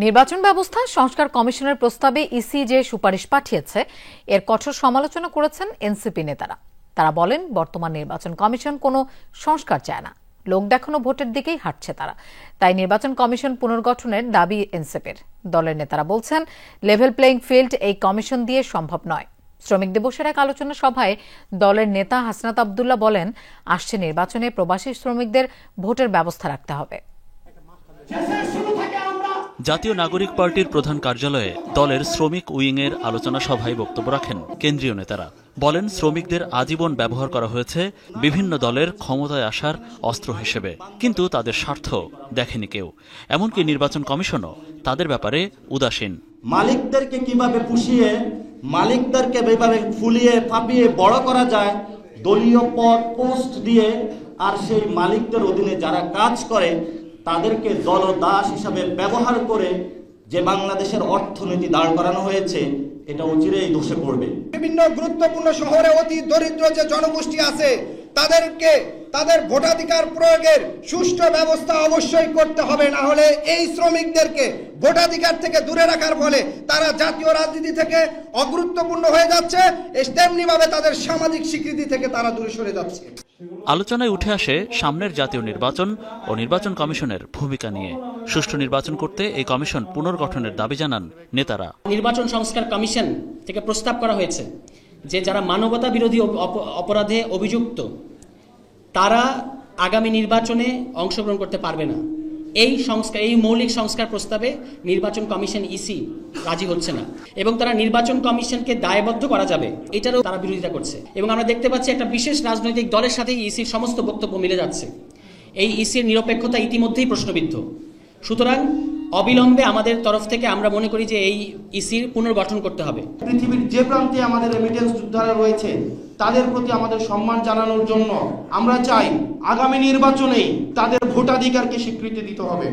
নির্বাচন ব্যবস্থা সংস্কার কমিশনের প্রস্তাবে ইসি যে সুপারিশ পাঠিয়েছে এর কঠোর সমালোচনা করেছেন এনসিপি নেতারা। তারা বলেন, বর্তমান নির্বাচন কমিশন কোনো সংস্কার চায় না, লোক দেখানো ভোটের দিকেই হাঁটছে তারা। তাই নির্বাচন কমিশন পুনর্গঠনের দাবি এনসিপির। দলের নেতারা বলছেন, লেভেল প্লেইং ফিল্ড এই কমিশন দিয়ে সম্ভব নয়। শ্রমিক দিবসের এক আলোচনা সভায় দলের নেতা হাসনাত আব্দুল্লাহ বলেন, আসছে নির্বাচনে প্রবাসী শ্রমিকদের ভোটের ব্যবস্থা রাখতে হবে। জাতীয় নাগরিক পার্টির প্রধান কার্যালয়ে দলের শ্রমিক উইংয়ের আলোচনা সভায় বক্তব্য রাখেন কেন্দ্রীয় নেতারা। বলেন, শ্রমিকদের আজীবন ব্যবহার করা হয়েছে বিভিন্ন দলের ক্ষমতায় আসার অস্ত্র হিসেবে, কিন্তু তাদের স্বার্থ দেখেনি কেউ। এমনকি নির্বাচন কমিশনও তাদের ব্যাপারে উদাসীন। মালিকদেরকে কিভাবে পুষিয়ে, মালিকদেরকে এইভাবে ফুলিয়ে ফাঁপিয়ে বড় করা যায় দলীয় পদ পোস্ট দিয়ে, আর সেই মালিকদের অধীনে যারা কাজ করে তাদেরকে দলদাস হিসাবে ব্যবহার করে যে বাংলাদেশের অর্থনীতি দাঁড় করানো হয়েছে, এটা অচিরেই ধসে পড়বে। বিভিন্ন গুরুত্বপূর্ণ শহরে অতি দরিদ্র যে জনগোষ্ঠী আছে তাদেরকে তাদের ভোটাধিকার প্রয়োগের সুষ্ঠু ব্যবস্থা অবশ্যই করতে হবে, না হলে এই শ্রমিকদেরকে ভোটাধিকার থেকে দূরে রাখার ফলে তারা জাতীয় রাজনীতি থেকে অগুরুত্বপূর্ণ হয়ে যাচ্ছে, তেমনিভাবে তাদের সামাজিক স্বীকৃতি থেকে তারা দূরে সরে যাচ্ছে। আলোচনায় উঠে আসে সামনের জাতীয় নির্বাচন ও নির্বাচন কমিশনের ভূমিকা নিয়ে। সুষ্ঠু নির্বাচন করতে এই কমিশন পুনর্গঠনের দাবি জানান নেতারা। নির্বাচন সংস্কার কমিশন থেকে প্রস্তাব করা হয়েছে যে যারা মানবতা বিরোধী অপরাধে অভিযুক্ত তারা আগামী নির্বাচনে অংশগ্রহণ করতে পারবে না। এই মৌলিক সংস্কার প্রস্তাবে নির্বাচন কমিশন ইসি রাজি হচ্ছে না, এবং তারা নির্বাচন কমিশনকে দায়বদ্ধ করা যাবে এটারও তারা বিরোধিতা করছে। এবং আমরা দেখতে পাচ্ছি একটা বিশেষ রাজনৈতিক দলের সাথে ইসির সমস্ত বক্তব্য মিলে যাচ্ছে। এই ইসির নিরপেক্ষতা ইতিমধ্যেই প্রশ্নবিদ্ধ। সুতরাং অবিলম্বে আমাদের তরফ থেকে আমরা মনে করি যে এই ইসির পুনর্গঠন করতে হবে। পৃথিবীর যে প্রান্তে আমাদের রেমিটেন্স যোদ্ধারা রয়েছে তাদের প্রতি আমাদের সম্মান জানানোর জন্য আমরা চাই আগামী নির্বাচনেই তাদের ভোটাধিকারকে স্বীকৃতি দিতে হবে,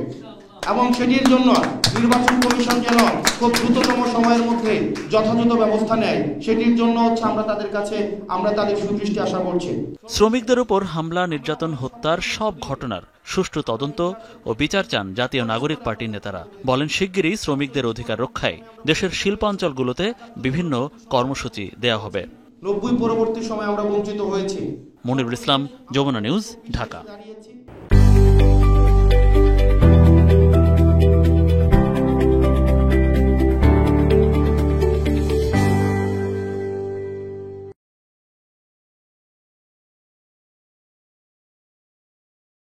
এবং সেটির জন্য নির্বাচন কমিশন যেন খুব দ্রুততম সময়ের মধ্যে যথাযথ ব্যবস্থা নেয়, সেটির জন্য আমরা তাদের কাছে তাদের সুদৃষ্টি আশা করছি। শ্রমিকদের উপর হামলা, নির্যাতন, হত্যার সব ঘটনার সুষ্ঠু তদন্ত ও বিচার চান জাতীয় নাগরিক পার্টির নেতারা। বলেন, শিগগিরই শ্রমিকদের অধিকার রক্ষায় দেশের শিল্পাঞ্চলগুলোতে বিভিন্ন কর্মসূচি দেয়া হবে। 90 পরবর্তী সময় আমরা বঞ্চিত হয়েছি। মনিরুল ইসলাম, যমুনা নিউজ, ঢাকা।